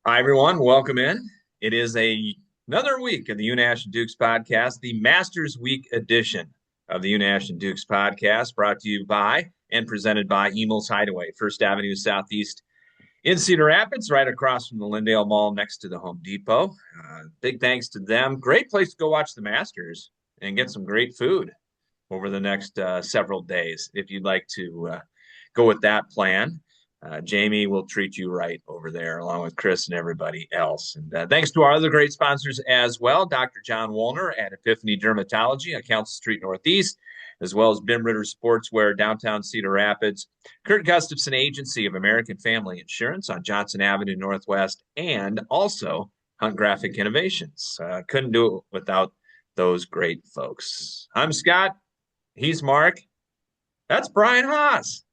Hi, everyone. Welcome in. It is another week of the Unash and Dukes podcast, the Masters Week edition of the Unash and Dukes podcast, brought to you by and presented by Emil's Hideaway, First Avenue Southeast in Cedar Rapids, right across from the Lindale Mall next to the Home Depot. Big thanks to them. Great place to go watch the Masters and get some great food over the next several days if you'd like to go with that plan. Jamie will treat you right over there, along with Chris and everybody else. And thanks to our other great sponsors as well, Dr. John Woolner at Epiphany Dermatology on Council Street Northeast, as well as Bim Ritter Sportswear, downtown Cedar Rapids, Kurt Gustafson Agency of American Family Insurance on Johnson Avenue Northwest, and also Hunt Graphic Innovations. Couldn't do it without those great folks. I'm Scott. He's Mark. That's Brian Haas.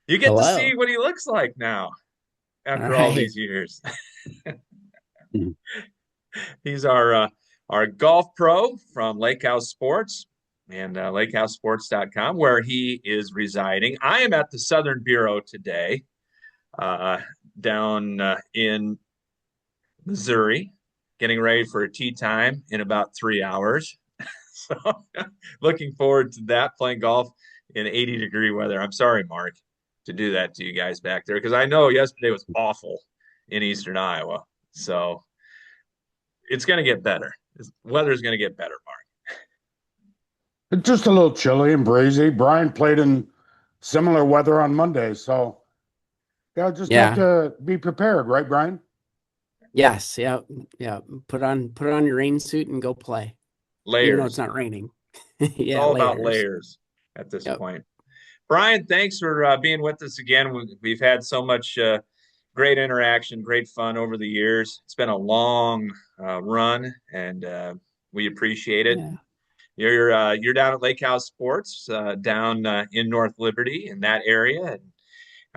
You get to see Hello. what he looks like now All after all right. these years. Mhm. He's our golf pro from Lake House Sports and lakehousesports.com, where he is residing. I am at the Southern Bureau today, uh, down in Missouri, getting ready for a tee time in about 3 hours. So looking forward to that, playing golf in 80-degree weather. I'm sorry, Mark, to do that to you guys back there because I know yesterday was awful in eastern Iowa. So it's going to get better. The weather's going to get better, Mark. It's just a little chilly and breezy. Brian played in similar weather on Monday, so yeah, just have Yeah. to be prepared, right, Brian? Yes. Yeah. Yeah. Put on your rain suit and go play, even though it's Layers. not raining. It's Yeah, all about layers. layers at this Yep. point. Brian, thanks for being with us again. We've had so much great interaction, great fun over the years. It's been a long run, and we appreciate it. Yeah. You're down at Lake House Sports, down in North Liberty in that area, and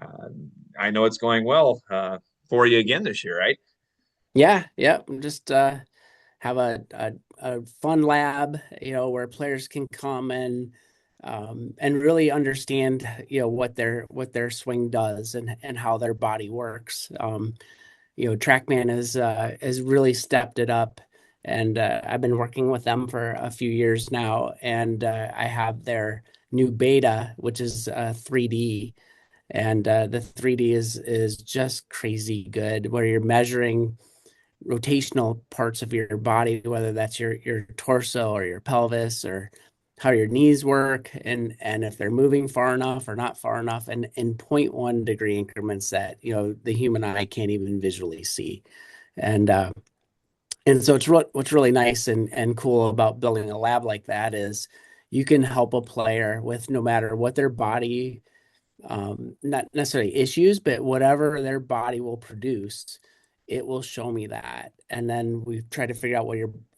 uh, I know it's going well for you again this year, right? Yeah. Yeah. Just have a fun lab, where players can come and really understand, what their swing does and how their body works. TrackMan has really stepped it up, and I've been working with them for a few years now, and I have their new beta, which is 3D, and the 3D is just crazy good, where you're measuring rotational parts of your body, whether that's your torso or your pelvis or how your knees work, and if they're moving far enough or not far enough, and in 0.1 degree increments that the human eye can't even visually see. And uh, and so what's really nice and cool about building a lab like that is you can help a player with no matter what their body, not necessarily issues, but whatever their body will produce, it will show me that. And then we try to figure out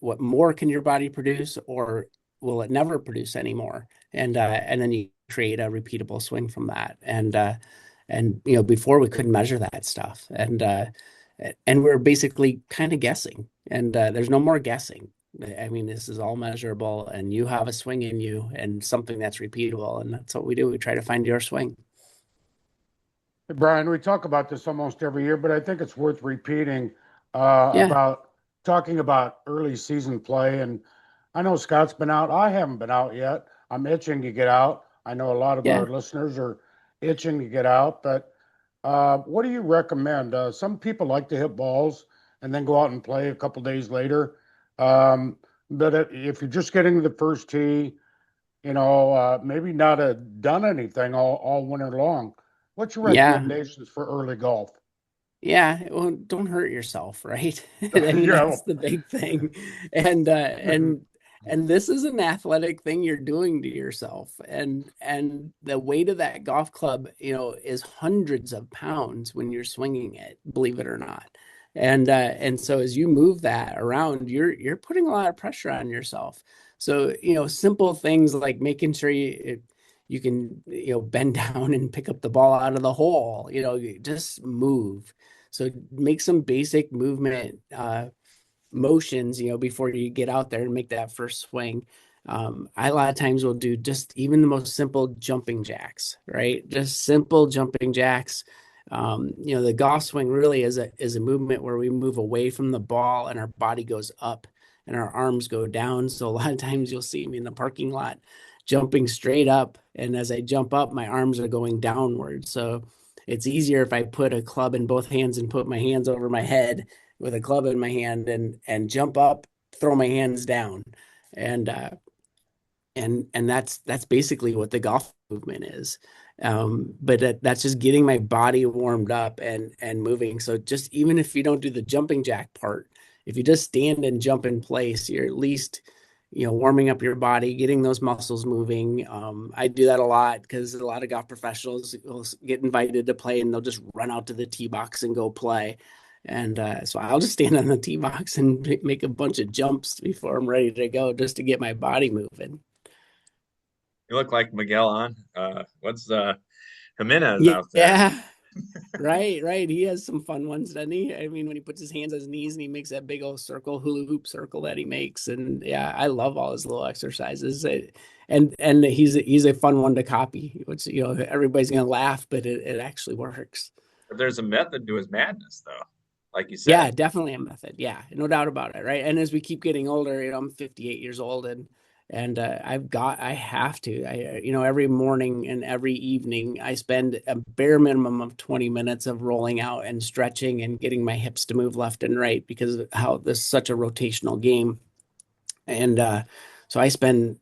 what more can your body produce, or will it never produce anymore? And then you create a repeatable swing from that. And before we couldn't measure that stuff, and we're basically kind of guessing. And there's no more guessing. I mean, this is all measurable, and you have a swing in you and something that's repeatable, and that's what we do. We try to find your swing. Hey, Brian, we talk about this almost every year, but I think it's worth repeating Yeah, about talking about early season play. And I know Scott's been out. I haven't been out yet. I'm itching to get out. I know a lot of yeah. our listeners are itching to get out, but what do you recommend? Some people like to hit balls and then go out and play a couple days later. Um, but if you're just getting to the first tee, maybe not have done anything all winter long. What's your Yeah, recommendations for early golf? yeah. Well, don't hurt yourself, right? I mean, Yeah. that's the big thing. And and this is an athletic thing you're doing to yourself. And the weight of that golf club, is hundreds of pounds when you're swinging it, believe it or not. And so as you move that around, you're putting a lot of pressure on yourself. So, simple things like making sure you can, bend down and pick up the ball out of the hole, you just move. So make some basic movement motions, before you get out there and make that first swing. I a lot of times will do just even the most simple jumping jacks, right? Just simple jumping jacks. The golf swing really is a movement where we move away from the ball and our body goes up and our arms go down. So a lot of times you'll see me in the parking lot jumping straight up, and as I jump up, my arms are going downward. So it's easier if I put a club in both hands and put my hands over my head with a club in my hand and jump up, throw my hands down, and that's basically what the golf movement is. But that's just getting my body warmed up and moving. So just even if you don't do the jumping jack part, if you just stand and jump in place, you're at least warming up your body, getting those muscles moving. I do that a lot because a lot of golf professionals will get invited to play and they'll just run out to the tee box and go play. And so I'll just stand on the tee box and make a bunch of jumps before I'm ready to go, just to get my body moving. You look like Miguel on. What's Jimenez out there? Yeah, right. He has some fun ones, doesn't he? I mean, when he puts his hands on his knees and he makes that big old circle, hula hoop circle that he makes, and yeah, I love all his little exercises. And he's a fun one to copy, which everybody's gonna laugh, but it actually works. But there's a method to his madness, though, like you Yeah, said. definitely a method. Yeah, no doubt about it. Right. And as we keep getting older, I'm 58 years old, and I have to, every morning and every evening, I spend a bare minimum of 20 minutes of rolling out and stretching and getting my hips to move left and right because of how this is such a rotational game. And so I spend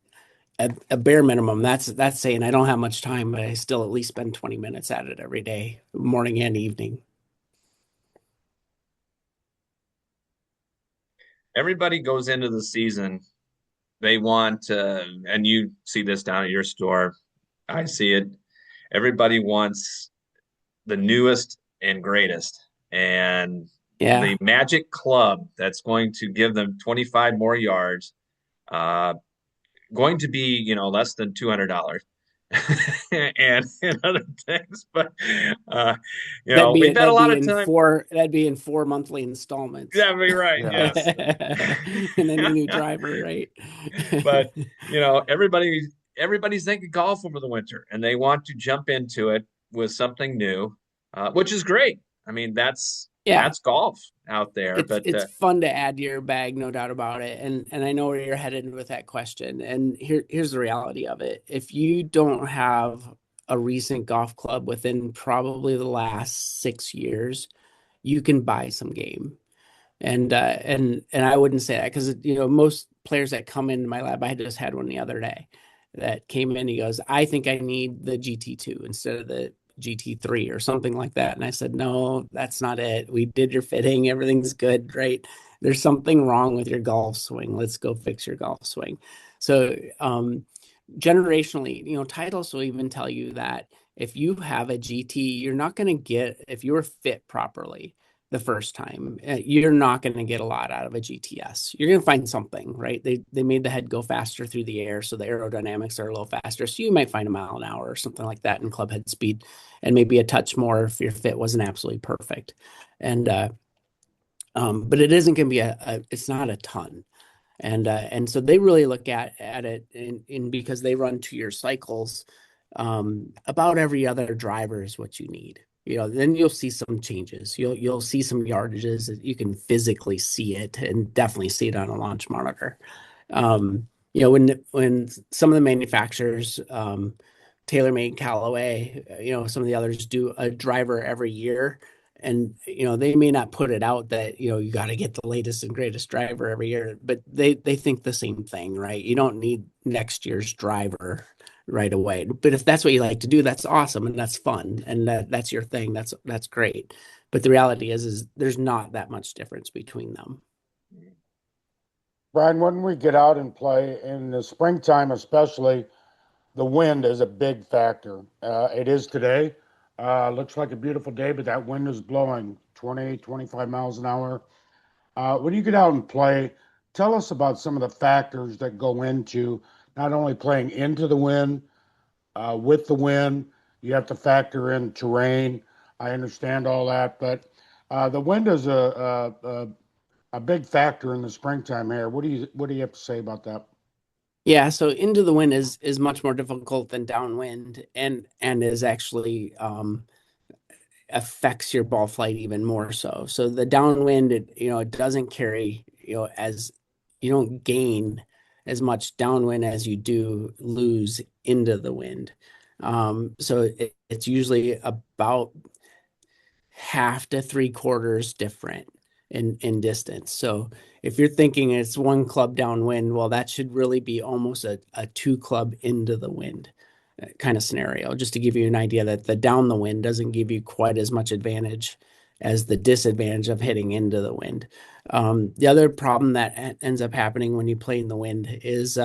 a bare minimum. That's saying I don't have much time, but I still at least spend 20 minutes at it every day, morning and evening. Everybody goes into the season. They want, and you see this down at your store. I see it. Everybody wants the newest and greatest. And Yeah. the magic club that's going to give them 25 more yards, uh, going to be, less than $200. and other things. But we've had a lot of time. That'd be in 4 monthly installments. Yeah, be right. Yeah. Yes. And then a new driver, right? But everybody's thinking golf over the winter and they want to jump into it with something new, which is great. I mean, that's Yeah, golf out there. it's But it's fun to add to your bag, no doubt about it. And I know where you're headed with that question. And here's the reality of it. If you don't have a recent golf club within probably the last 6 years, you can buy some game. And I wouldn't say that because most players that come into my lab, I just had one the other day that came in. He goes, I think I need the GT2 instead of the GT3 or something like that. And I said, no, that's not it. We did your fitting, everything's good, right? There's something wrong with your golf swing. Let's go fix your golf swing. So generationally, titles will even tell you that if you have a GT, you're not going to get, if you're fit properly the first time, you're not going to get a lot out of a GTS. You're going to find something, right? They made the head go faster through the air, so the aerodynamics are a little faster. So you might find a mile an hour or something like that in club head speed, and maybe a touch more if your fit wasn't absolutely perfect. And but it isn't going to be it's not a ton. And so they really look at it in because they run 2 year cycles. About every other driver is what you need. Then you'll see some changes. You'll see some yardages. You can physically see it and definitely see it on a launch monitor. When some of the manufacturers, TaylorMade, Callaway, some of the others do a driver every year, and they may not put it out that you got to get the latest and greatest driver every year, but they think the same thing, right? You don't need next year's driver right away, but if that's what you like to do, that's awesome and that's fun, and that's your thing. That's great. But the reality is there's not that much difference between them. Brian, when we get out and play in the springtime, especially, the wind is a big factor. It is today. Looks like a beautiful day, but that wind is blowing 20, 25 miles an hour. When you get out and play, tell us about some of the factors that go into not only playing into the wind, with the wind, you have to factor in terrain. I understand all that, but the wind is a big factor in the springtime here. What do you have to say about that? Yeah, so into the wind is much more difficult than downwind, and is actually affects your ball flight even more so. So the downwind, it doesn't carry, as you don't gain as much downwind as you do lose into the wind. So it's usually about half to three quarters different in distance. So if you're thinking it's one club downwind, well, that should really be almost a two club into the wind kind of scenario, just to give you an idea that the down the wind doesn't give you quite as much advantage as the disadvantage of hitting into the wind. The other problem that ends up happening when you play in the wind is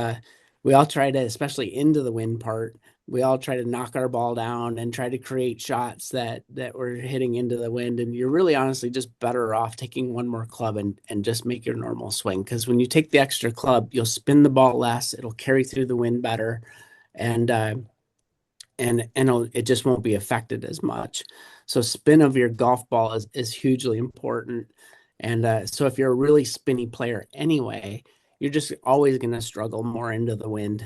we all try to, especially into the wind part, we all try to knock our ball down and try to create shots that we're hitting into the wind. And you're really honestly just better off taking one more club and just make your normal swing. Because when you take the extra club, you'll spin the ball less, it'll carry through the wind better, and it just won't be affected as much. So spin of your golf ball is hugely important. And so if you're a really spinny player anyway, you're just always going to struggle more into the wind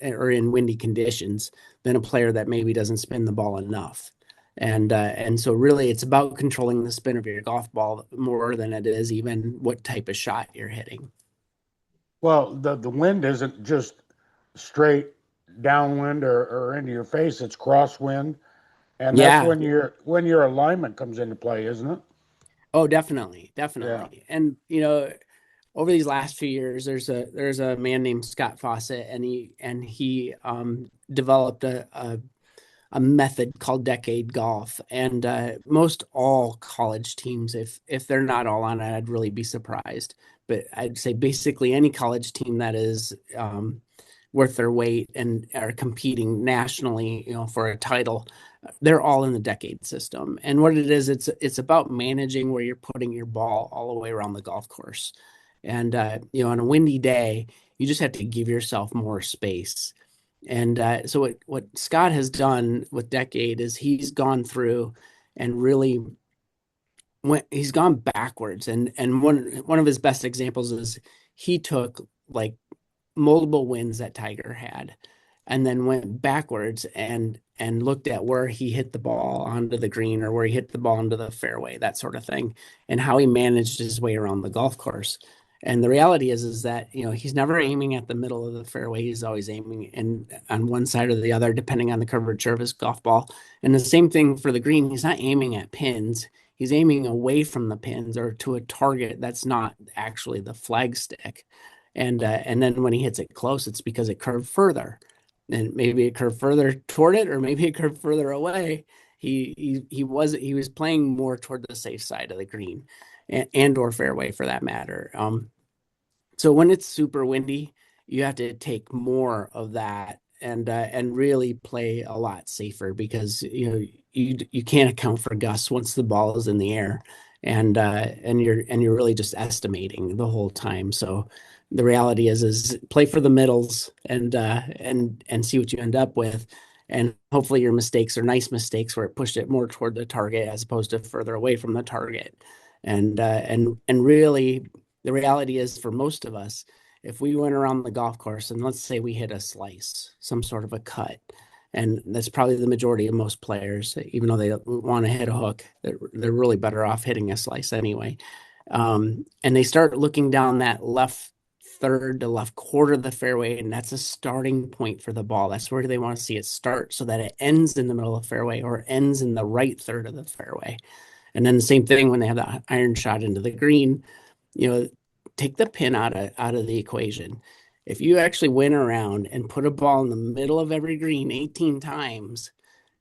or in windy conditions than a player that maybe doesn't spin the ball enough. And so really it's about controlling the spin of your golf ball more than it is even what type of shot you're hitting. Well, the wind isn't just straight downwind or into your face, it's crosswind. And that's Yeah. when your alignment comes into play, isn't it? Oh, definitely, Yeah. definitely. And over these last few years, there's a man named Scott Fawcett, and he developed a method called decade golf. And most all college teams, if they're not all on it, I'd really be surprised. But I'd say basically any college team that is worth their weight and are competing nationally, for a title, they're all in the decade system. And what it is, it's about managing where you're putting your ball all the way around the golf course. And on a windy day, you just have to give yourself more space. And so what Scott has done with Decade is he's gone through and really he's gone backwards. And one of his best examples is he took like multiple wins that Tiger had, and then went backwards and looked at where he hit the ball onto the green or where he hit the ball into the fairway, that sort of thing, and how he managed his way around the golf course. And the reality is that he's never aiming at the middle of the fairway. He's always aiming in on one side or the other, depending on the curvature of his golf ball. And the same thing for the green. He's not aiming at pins. He's aiming away from the pins or to a target that's not actually the flagstick. And then when he hits it close, it's because it curved further, and maybe it curved further toward it, or maybe it curved further away. He was playing more toward the safe side of the green, and or fairway for that matter. So when it's super windy, you have to take more of that and really play a lot safer, because you can't account for gusts once the ball is in the air, and you're really just estimating the whole time. So the reality is play for the middles and see what you end up with. And hopefully your mistakes are nice mistakes where it pushed it more toward the target as opposed to further away from the target. And really the reality is for most of us, if we went around the golf course and let's say we hit a slice, some sort of a cut, and that's probably the majority of most players, even though they want to hit a hook, they're really better off hitting a slice anyway. And they start looking down that left third to left quarter of the fairway, and that's a starting point for the ball. That's where they want to see it start, so that it ends in the middle of the fairway or ends in the right third of the fairway. And then the same thing when they have the iron shot into the green, take the pin out of the equation. If you actually went around and put a ball in the middle of every green 18 times,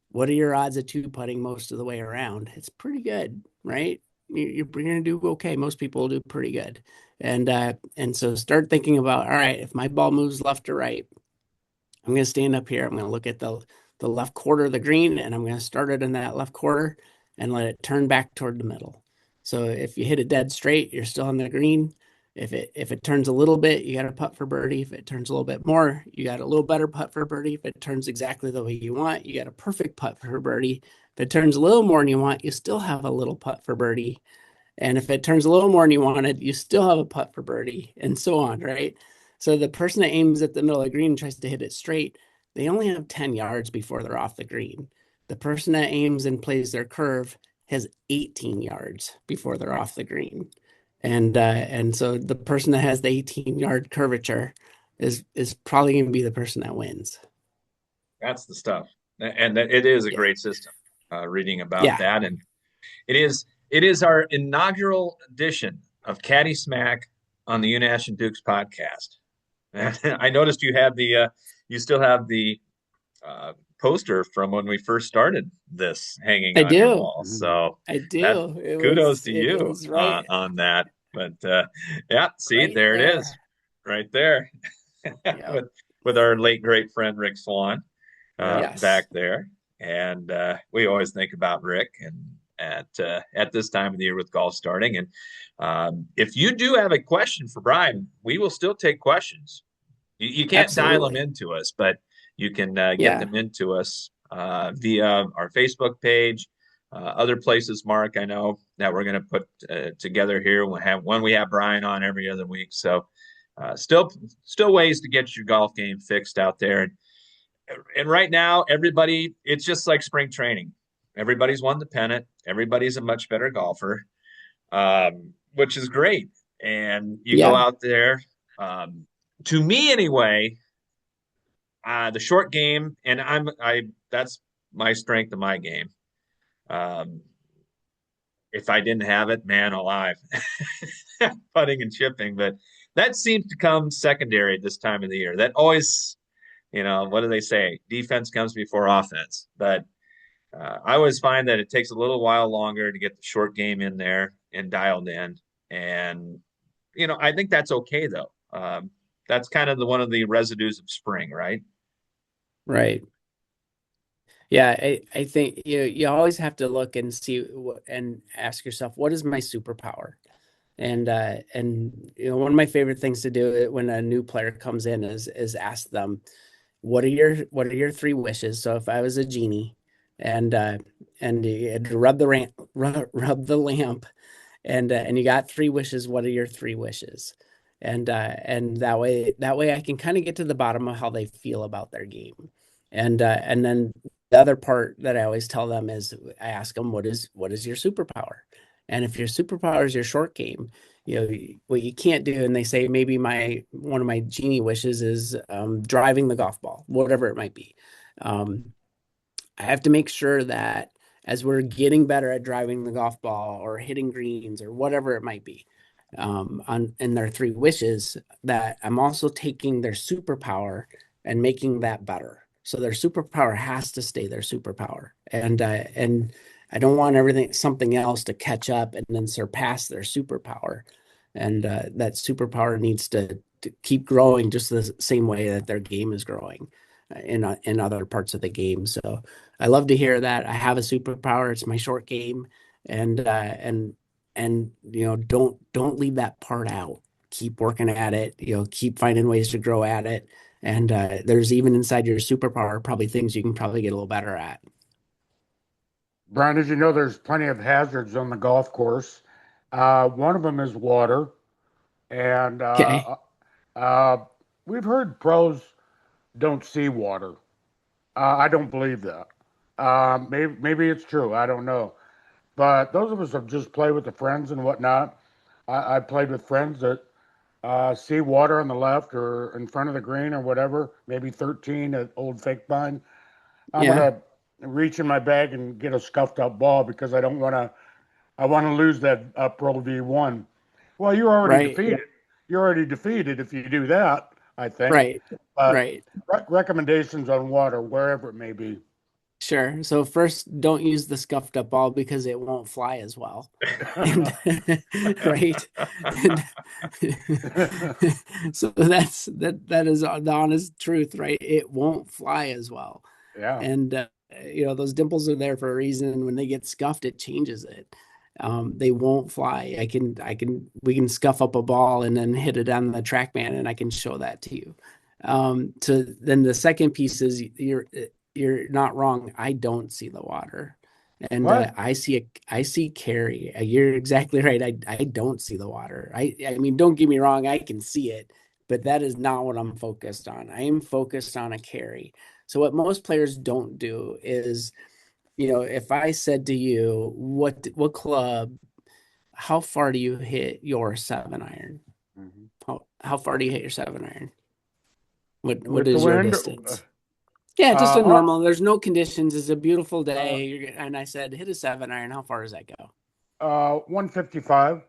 what are your odds of two putting most of the way around? It's pretty good, right? You're going to do okay. Most people will do pretty good. And so start thinking about, all right, if my ball moves left or right, I'm going to stand up here. I'm going to look at the left quarter of the green, and I'm going to start it in that left quarter and let it turn back toward the middle. So if you hit it dead straight, you're still on the green. If it turns a little bit, you got a putt for birdie. If it turns a little bit more, you got a little better putt for birdie. If it turns exactly the way you want, you got a perfect putt for birdie. If it turns a little more than you want, you still have a little putt for birdie. And if it turns a little more than you wanted, you still have a putt for birdie, and so on, right? So the person that aims at the middle of the green and tries to hit it straight, they only have 10 yards before they're off the green. The person that aims and plays their curve has 18 yards before they're off the green. And so the person that has the 18-yard curvature is probably going to be the person that wins. That's the stuff. And it is a Yeah. great system, reading about Yeah. that. And it is our inaugural edition of Caddy Smack on the Unash and Dukes podcast. And I noticed you still have the poster from when we first started this hanging I on your do. wall. So I that do. kudos to It you was right on that. But yeah, see, right there it there. is, right there, Yeah. with our late great friend Rick Swan Yeah. back Yes. there. And we always think about Rick and at this time of the year with golf starting. And if you do have a question for Brian, we will still take questions. You can't dial them Absolutely. into us, but you can get Yeah. them into us via our Facebook page, other places, Mark, I know that we're going to put together here. We have Brian on every other week. So still ways to get your golf game fixed out there. And right now, everybody, it's just like spring training. Everybody's won the pennant. Everybody's a much better golfer, which is great. And you go Yeah. out there. To me, anyway, the short game, and that's my strength of my game. Um, if I didn't have it, man alive, putting and chipping, but that seems to come secondary this time of the year. That always, what do they say? Defense comes before offense. But I always find that it takes a little while longer to get the short game in there and dialed in. And, I think that's okay, though. That's kind of one of the residues of spring, right? Right. Yeah, I think you always have to look and see and ask yourself, what is my superpower? And one of my favorite things to do when a new player comes in is ask them, what are your three wishes? So if I was a genie and you had to rub the lamp and you got three wishes, what are your three wishes? And that way I can kind of get to the bottom of how they feel about their game. And then the other part that I always tell them is I ask them, what is your superpower? And if your superpower is your short game, what you can't do, and they say maybe one of my genie wishes is driving the golf ball, whatever it might be. Um, I have to make sure that as we're getting better at driving the golf ball or hitting greens or whatever it might be, on in their three wishes, that I'm also taking their superpower and making that better. So their superpower has to stay their superpower, and I don't want something else to catch up and then surpass their superpower, and that superpower needs to keep growing just the same way that their game is growing in other parts of the game. So I love to hear that. I have a superpower. It's my short game, and don't leave that part out. Keep working at it. Keep finding ways to grow at it. And there's even inside your superpower probably things you can probably get a little better at. Brian, as you know, there's plenty of hazards on the golf course. One of them is water, and Okay. uh, we've heard pros don't see water. I don't believe that. Maybe it's true. I don't know. But those of us that just play with the friends and whatnot, I played with friends that see water on the left or in front of the green or whatever, maybe 13 at Old Fake Pine. I'm Yeah. gonna reach in my bag and get a scuffed up ball because I don't want to. I want to lose that Pro V1. Well, you're already Right. defeated. You're already defeated if you do that, I think. Right. But Right. recommendations on water, wherever it may be. Sure. So first, don't use the scuffed up ball because it won't fly as well. And right. And so that is the honest truth, right? It won't fly as well. Yeah. And those dimples are there for a reason. When they get scuffed, it changes it. They won't fly. We can scuff up a ball and then hit it on the TrackMan, and I can show that to you. So then the second piece is you're not wrong. I don't see the water, and What? I see carry. You're exactly right. I don't see the water. I mean, don't get me wrong. I can see it, but that is not what I'm focused on. I am focused on a carry. So what most players don't do is if I said to you, what club, how far do you hit your 7-iron? Mhm. How far do you hit your 7-iron? What With the is your wind, distance? Yeah, just a oh, normal. There's no conditions. It's a beautiful day. And I said, hit a 7-iron. How far does that go? 155,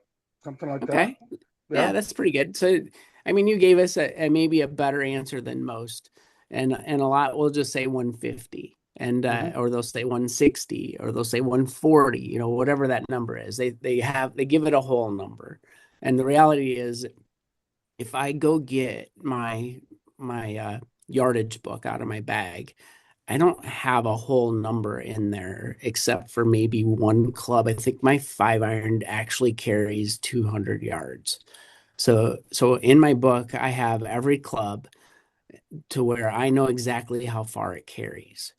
something like that. Okay. Yeah. Yeah, that's pretty good. So, I mean, you gave us maybe a better answer than most, and a lot will just say 150, and Hmm. or they'll say 160, or they'll say 140. Whatever that number is, they give it a whole number, and the reality is, if I go get my yardage book out of my bag, I don't have a whole number in there except for maybe one club. I think my 5-iron actually carries 200 yards. So in my book, I have every club to where I know exactly how far it carries.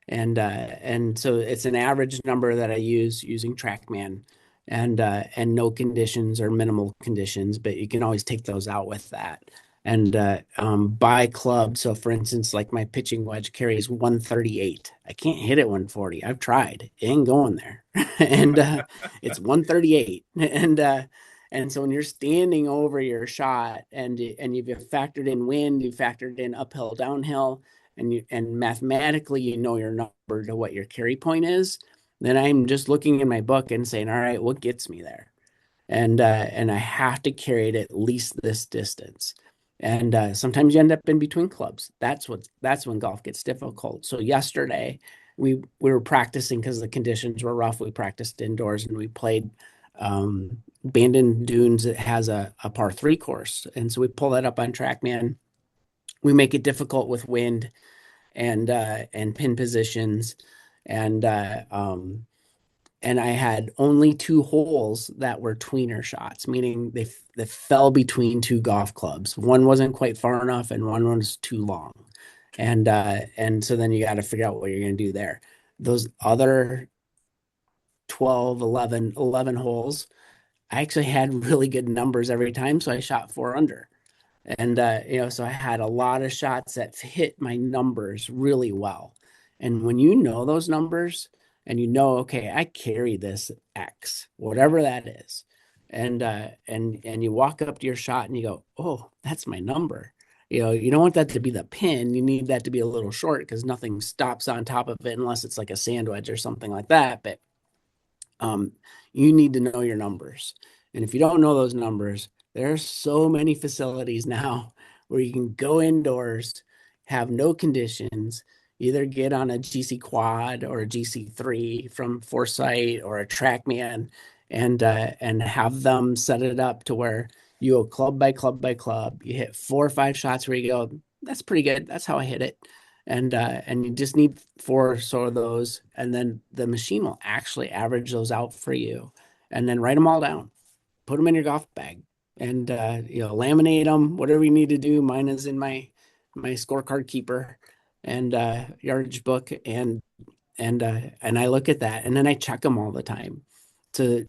And so it's an average number that I use using TrackMan, and no conditions or minimal conditions, but you can always take those out with that. And by club, so for instance, like my pitching wedge carries 138. I can't hit it 140. I've tried. It ain't going there. And it's 138. And so when you're standing over your shot, and you've factored in wind, you've factored in uphill, downhill, and mathematically your number to what your carry point is, then I'm just looking in my book and saying, all right, what gets me there? And I have to carry it at least this distance. And sometimes you end up in between clubs. That's when golf gets difficult. So yesterday we were practicing because the conditions were rough. We practiced indoors and we played Bandon Dunes. It has a par three course, and so we pull that up on TrackMan. We make it difficult with wind and pin positions, and and I had only two holes that were tweener shots, meaning they fell between two golf clubs. One wasn't quite far enough, and one was too long, and so then you got to figure out what you're going to do there. Those other 12, 11 holes, I actually had really good numbers every time, so I shot 4 under. And so I had a lot of shots that hit my numbers really well. And when you know those numbers and okay, I carry this X, whatever that is, and you walk up to your shot and you go, oh, that's my number. You don't want that to be the pin. You need that to be a little short because nothing stops on top of it unless it's like a sand wedge or something like that. But um, you need to know your numbers. And if you don't know those numbers, there are so many facilities now where you can go indoors, have no conditions, either get on a GC quad or a GC3 from Foresight or a TrackMan, and have them set it up to where you go club by club by club. You hit 4 or 5 shots where you go, that's pretty good. That's how I hit it. And you just need 4 of those, and then the machine will actually average those out for you, and then write them all down, put them in your golf bag, and laminate them, whatever you need to do. Mine is in my scorecard keeper and yardage book, and I look at that, and then I check them all the time. So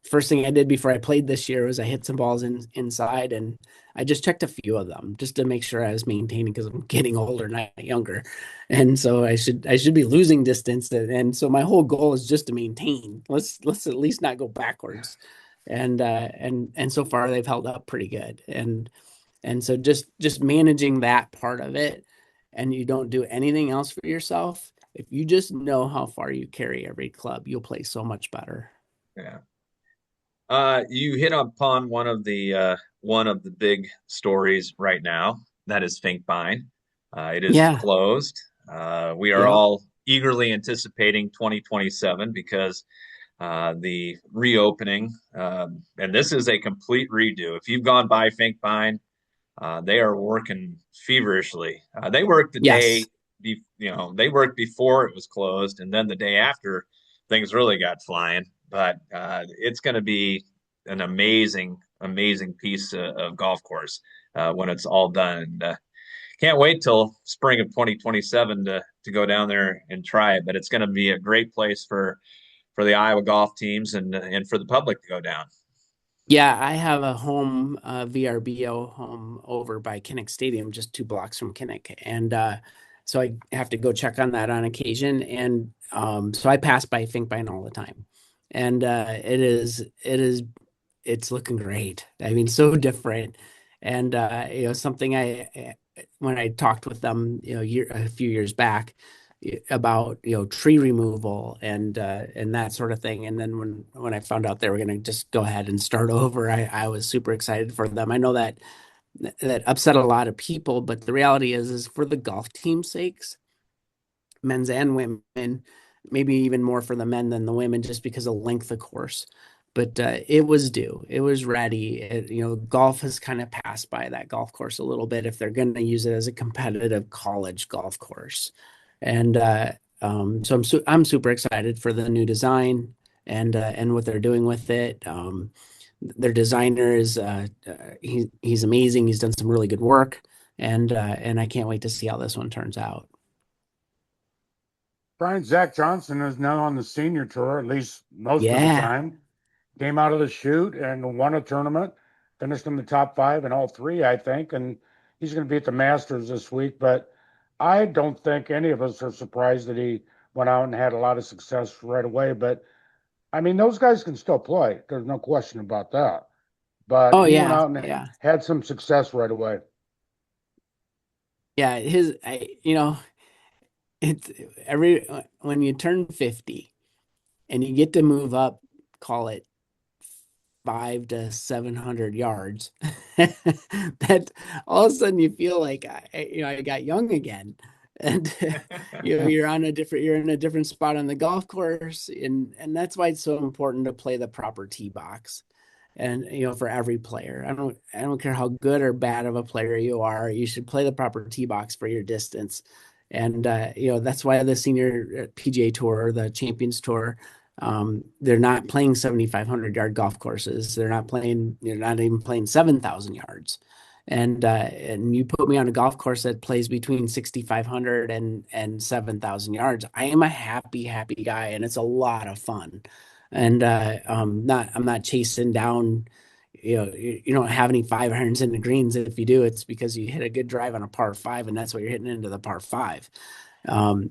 first thing I did before I played this year was I hit some balls inside, and I just checked a few of them just to make sure I was maintaining, because I'm getting older, not younger, and so I should be losing distance, and so my whole goal is just to maintain. Let's at least not go backwards, and so far they've held up pretty good, and so just managing that part of it, and you don't do anything else for yourself. If you just know how far you carry every club, you'll play so much better. Yeah. You hit upon one of the big stories right now. That is Finkbine. It is Yeah. closed. We are Yep. all eagerly anticipating 2027 because the reopening, and this is a complete redo. If you've gone by Finkbine, they are working feverishly. They worked the day, Yes. they worked before it was closed, and then the day after, things really got flying. But it's going to be an amazing, amazing piece of golf course when it's all done. And, can't wait till spring of 2027 to go down there and try it. But it's going to be a great place for the Iowa golf teams and for the public to go down. Yeah, I have a home VRBO home over by Kinnick Stadium, just 2 blocks from Kinnick, and so I have to go check on that on occasion. And So I pass by Finkbine all the time, and it's looking great. I mean, so different, and something when I talked with them, a few years back about tree removal and that sort of thing, and then when I found out they were going to just go ahead and start over, I was super excited for them. I know that upset a lot of people, but the reality is for the golf team's sakes, men's and women, maybe even more for the men than the women, just because of length of course. But it was due. It was ready. Golf has kind of passed by that golf course a little bit if they're going to use it as a competitive college golf course. And so I'm super excited for the new design and what they're doing with it. Their designer is he's amazing. He's done some really good work, and I can't wait to see how this one turns out. Brian, Zach Johnson is now on the senior tour, at least most of the Yeah. time. Came out of the chute and won a tournament, finished in the top five in all three, I think. And he's going to be at the Masters this week. But I don't think any of us are surprised that he went out and had a lot of success right away. But I mean, those guys can still play. There's no question about that. But Oh he went yeah, out and yeah, had some success right away. yeah. It's every when you turn 50 and you get to move up, call it 5 to 700 yards, that all of a sudden you feel like I got young again, and you're in a different spot on the golf course, and that's why it's so important to play the proper tee box. And for every player, I don't care how good or bad of a player you are, you should play the proper tee box for your distance. And that's why the senior PGA Tour or the Champions Tour, they're not playing 7,500 yard golf courses. They're not even playing 7,000 yards. And you put me on a golf course that plays between 6,500 and 7,000 yards. I am a happy, happy guy, and it's a lot of fun. And I'm not chasing down. You don't have any 5 irons in the greens. If you do, it's because you hit a good drive on a par five, and that's what you're hitting into the par five. Um,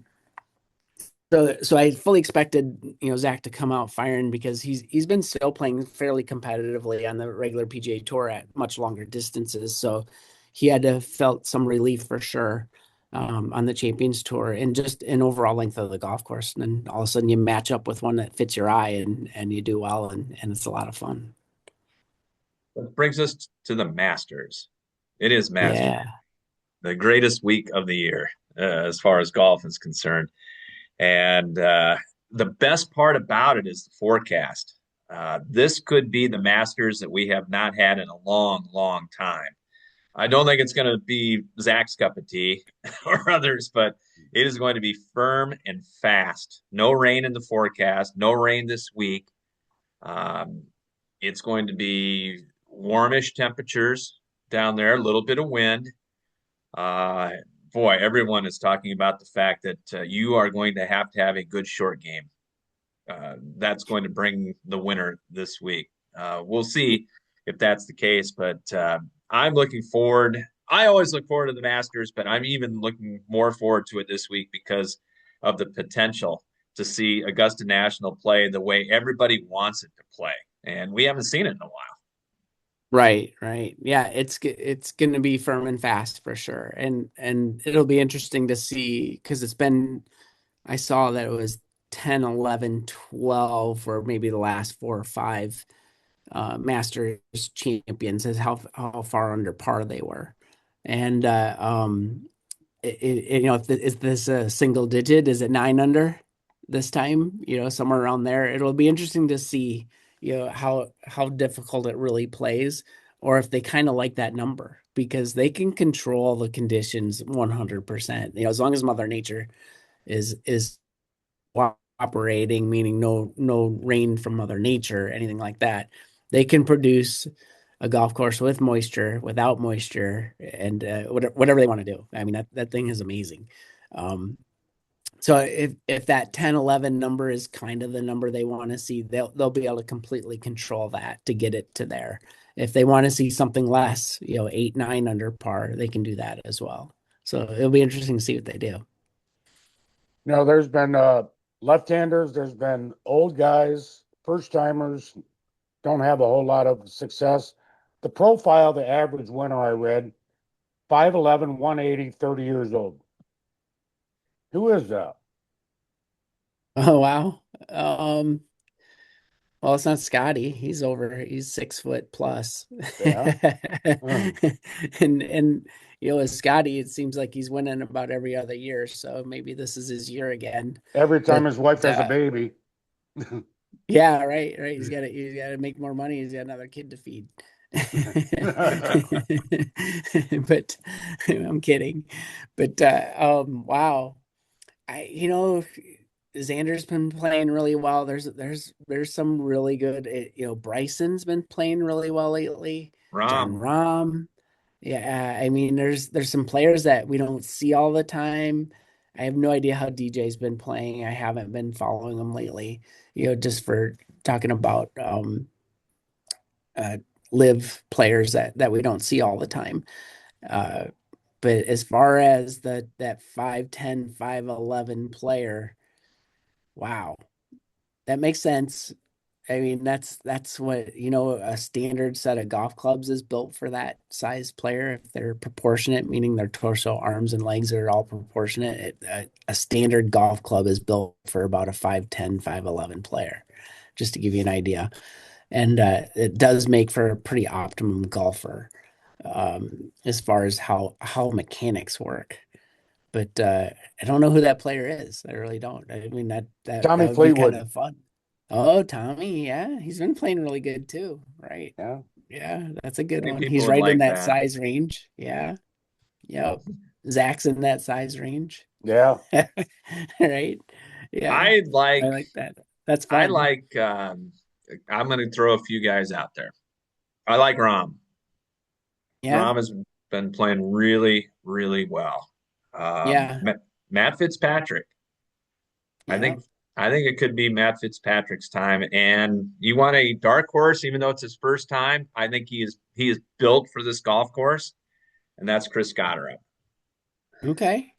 so I fully expected, Zach to come out firing because he's been still playing fairly competitively on the regular PGA Tour at much longer distances. So he had to felt some relief for sure on the Champions Tour and just an overall length of the golf course. And then all of a sudden you match up with one that fits your eye and you do well and it's a lot of fun. That brings us to the Masters. It is Masters, Yeah. the greatest week of the year as far as golf is concerned. And the best part about it is the forecast. This could be the Masters that we have not had in a long, long time. I don't think it's going to be Zach's cup of tea or others, but it is going to be firm and fast. No rain in the forecast, no rain this week. Um, it's going to be warmish temperatures down there, a little bit of wind. Uh, Boy, everyone is talking about the fact that you are going to have a good short game. That's going to bring the winner this week. We'll see if that's the case, but I'm looking forward. I always look forward to the Masters, but I'm even looking more forward to it this week because of the potential to see Augusta National play the way everybody wants it to play. And we haven't seen it in a while. Right, right. Yeah, it's going to be firm and fast for sure. And it'll be interesting to see because I saw that it was 10, 11, 12 for maybe the last four or five Masters champions is how far under par they were. And is this a single digit? Is it 9 under this time? Somewhere around there. It'll be interesting to see, how difficult it really plays, or if they kind of like that number because they can control the conditions 100%. As long as Mother Nature is operating, meaning no rain from Mother Nature, anything like that, they can produce a golf course with moisture, without moisture, and whatever they want to do. I mean, that thing is amazing. So if that 10, 11 number is kind of the number they want to see, they'll be able to completely control that to get it to there. If they want to see something less, 8, 9 under par, they can do that as well. So it'll be interesting to see what they do. There's been Left-handers, there's been old guys, first timers, don't have a whole lot of success. The profile, the average winner I read, 5'11", 180, 30 years old. Who is that? Oh wow. Well, it's not Scotty. He's 6 foot plus. Yeah. Hmm. And with Scotty, it seems like he's winning about every other year. So maybe this is his year again. Every time But his wife has a uh, baby. yeah, right. He's gotta make more money. He's got another kid to feed. But I'm kidding. But wow. Xander's been playing really well. There's some really good. Bryson's been playing really well lately. John Rom. Rahm. Yeah, I mean, there's some players that we don't see all the time. I have no idea how DJ's been playing. I haven't been following him lately. Just for talking about uh, live players that we don't see all the time. Uh, but as far as that 5'10", 5'11" player, wow, that makes sense. I mean, that's what, a standard set of golf clubs is built for that size player. If they're proportionate, meaning their torso, arms, and legs are all proportionate, a standard golf club is built for about a 5'10", 5'11" player, just to give you an idea. And it does make for a pretty optimum golfer as far as how mechanics work. But I don't know who that player is. I really don't. I mean, that Tommy would be kind Fleetwood. of fun. Oh, Tommy, yeah, he's been playing really good too, right? Yeah. Yeah, that's a good I think one. people He's would right in like that that. size range. Yeah, yep. Zach's in that size range, Yeah. right? Yeah, I I like like that. That's I fun. like I'm going to throw a few guys out there. I like Rom. Yeah, Rom has been playing really, really well. Um, yeah, Matt, Matt Fitzpatrick. I yeah. think I think it could be Matt Fitzpatrick's time. And you want a dark horse, even though it's his first time. I think he is built for this golf course, and that's Chris Scotterup. Okay,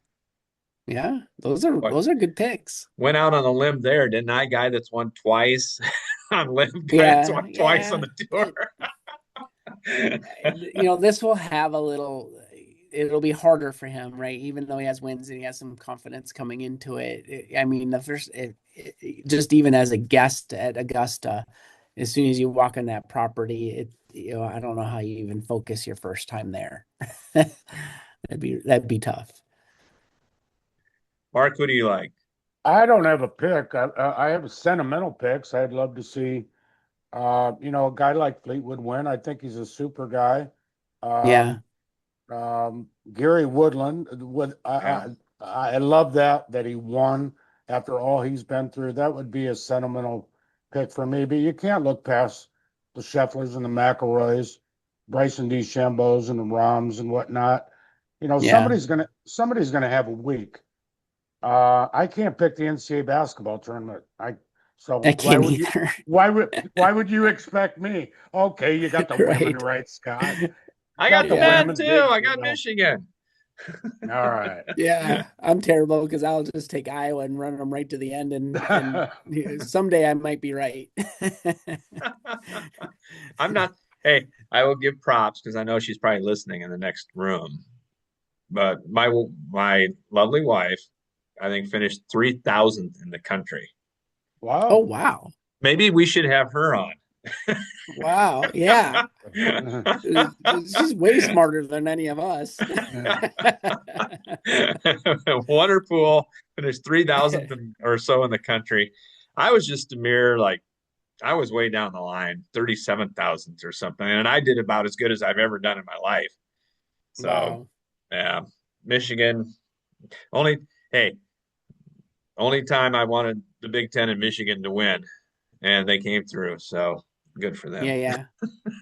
yeah. Those are good picks. Went out on a limb there, didn't I? Guy that's won twice on limb, guy that's Yeah, won twice on yeah. the tour. This will have a little, it'll be harder for him, right? Even though he has wins and he has some confidence coming into it. I mean, just even as a guest at Augusta, as soon as you walk on that property, I don't know how you even focus your first time there. That'd be tough. Mark, who do you like? I don't have a pick. I have a sentimental picks. I'd love to see, a guy like Fleetwood win. I think he's a super guy. Yeah, Um, Gary Woodland, Yeah. I love that he won after all he's been through. That would be a sentimental pick for me. But you can't look past the Schefflers and the McIlroys, Bryson DeChambeau's and the Roms and whatnot. yeah. Somebody's gonna have a week. I can't pick the NCAA basketball tournament. So I can't either. why would you expect me? Okay, you got the women Right. right, Scott. I got Got the the Yeah. men women too. big I got deal. Michigan. All right. Yeah, I'm terrible because I'll just take Iowa and run them right to the end, and someday I might be right. I'm not. Hey, I will give props because I know she's probably listening in the next room. But my lovely wife, I think, finished 3,000th in the country. Oh Wow. wow, Maybe we should have her on. wow, yeah, she's way smarter than any of us. Won her pool, finished 3,000th or so in the country. I was just a mere like I was way down the line, 37,000th or something, and I did about as good as I've ever done in my life. So, Wow. yeah, Michigan only. Hey, only time I wanted the Big Ten and Michigan to win, and they came through. So good for Yeah, them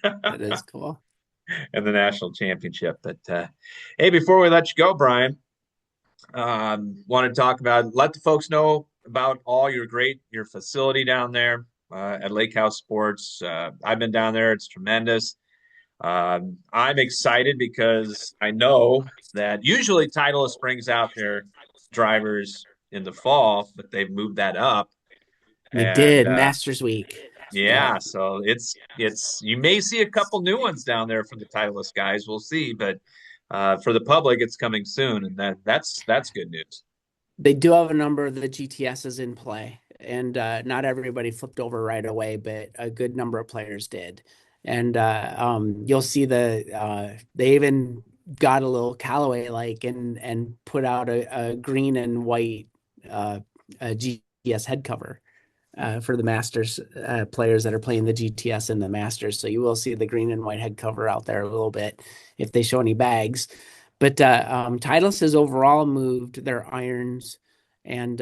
yeah, that is cool. and the national championship. But hey, before we let you go, Brian, want to talk about let the folks know about all your facility down there at Lake House Sports. I've been down there; it's tremendous. I'm excited because I know that usually Titleist brings out their drivers in the fall, but they've moved that up. They And did Masters Week. Yeah. yeah, so it's you may see a couple new ones down there for the Titleist guys. We'll see, but for the public, it's coming soon, and that's good news. They do have a number of the GTSs in play, and not everybody flipped over right away, but a good number of players did. And you'll see they even got a little Callaway like and put out a green and white a GTS head cover for the Masters players that are playing the GTS and the Masters. So you will see the green and white head cover out there a little bit if they show any bags. But Titleist has overall moved their irons and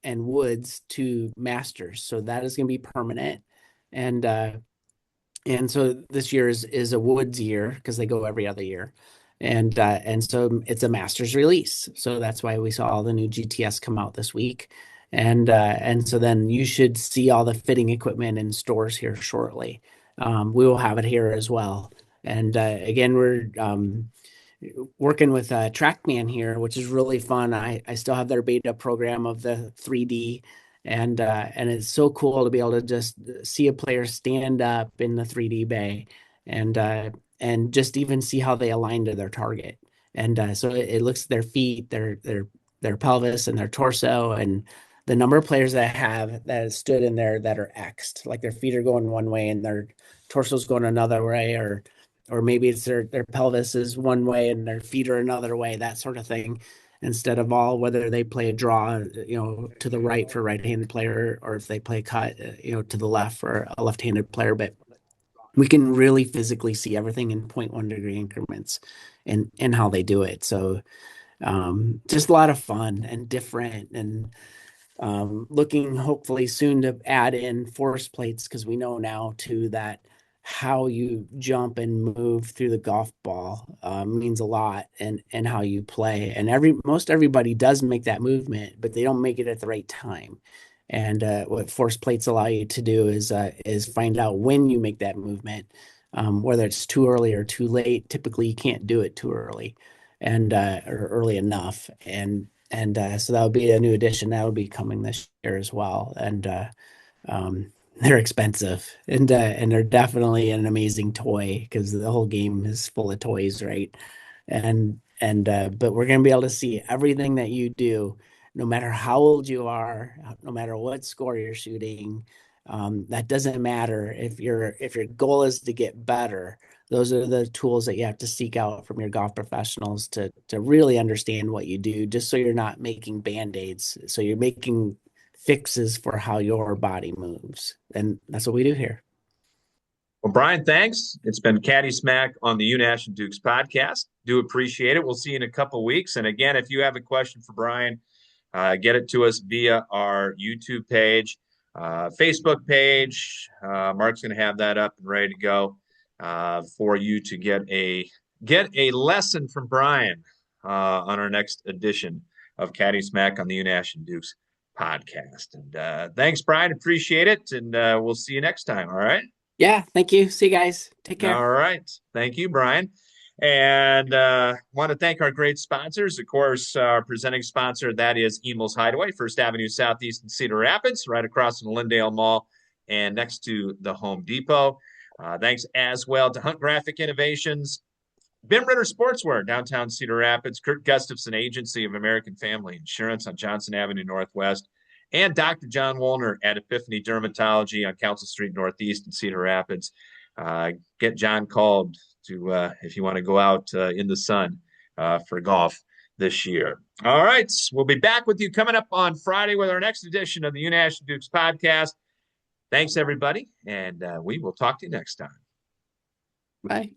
woods to Masters, so that is going to be permanent. And so this year is a woods year because they go every other year. And so it's a Masters release. So that's why we saw all the new GTS come out this week. And so then you should see all the fitting equipment in stores here shortly. We will have it here as well. And again, we're working with TrackMan here, which is really fun. I still have their beta program of the 3D, and it's so cool to be able to just see a player stand up in the 3D bay, and and just even see how they align to their target. And so it looks at their feet, their pelvis, and their torso, and the number of players that have stood in there that are X'd, like their feet are going one way and their torso's going another way, or maybe it's their pelvis is one way and their feet are another way, that sort of thing. Instead of all whether they play a draw, to the right for a right-handed player, or if they play a cut, to the left for a left-handed player. But we can really physically see everything in 0.1 degree increments and how they do it. So just a lot of fun and different, and looking hopefully soon to add in force plates, because we know now too that how you jump and move through the golf ball means a lot, and how you play. And most everybody does make that movement, but they don't make it at the right time. And what force plates allow you to do is find out when you make that movement, whether it's too early or too late. Typically, you can't do it too early, and or early enough. And so that would be a new addition that will be coming this year as well. And um, they're expensive, and they're definitely an amazing toy because the whole game is full of toys, right? And but we're gonna be able to see everything that you do, no matter how old you are, no matter what score you're shooting. That doesn't matter if your goal is to get better. Those are the tools that you have to seek out from your golf professionals to really understand what you do, just so you're not making band-aids. So you're making fixes for how your body moves. And that's what we do here. Well, Brian, thanks. It's been Caddy Smack on the Unash and Dukes podcast. Do appreciate it. We'll see you in a couple weeks. And again, if you have a question for Brian, get it to us via our YouTube page, Facebook page. Mark's going to have that up and ready to go for you to get a lesson from Brian on our next edition of Caddy Smack on the Unash and Dukes podcast. And thanks, Brian. Appreciate it. And we'll see you next time. All right. Yeah, thank you. See you guys. Take care. All right. Thank you, Brian. And want to thank our great sponsors. Of course, our presenting sponsor, that is Emil's Hideaway, First Avenue Southeast in Cedar Rapids, right across from the Lindale Mall and next to the Home Depot. Thanks as well to Hunt Graphic Innovations, Ben Ritter Sportswear, downtown Cedar Rapids, Kurt Gustafson Agency of American Family Insurance on Johnson Avenue Northwest, and Dr. John Woolner at Epiphany Dermatology on Council Street Northeast in Cedar Rapids. Get John called to if you want to go out in the sun for golf this year. All right, we'll be back with you coming up on Friday with our next edition of the Unash Dukes podcast. Thanks, everybody, and we will talk to you next time. Bye.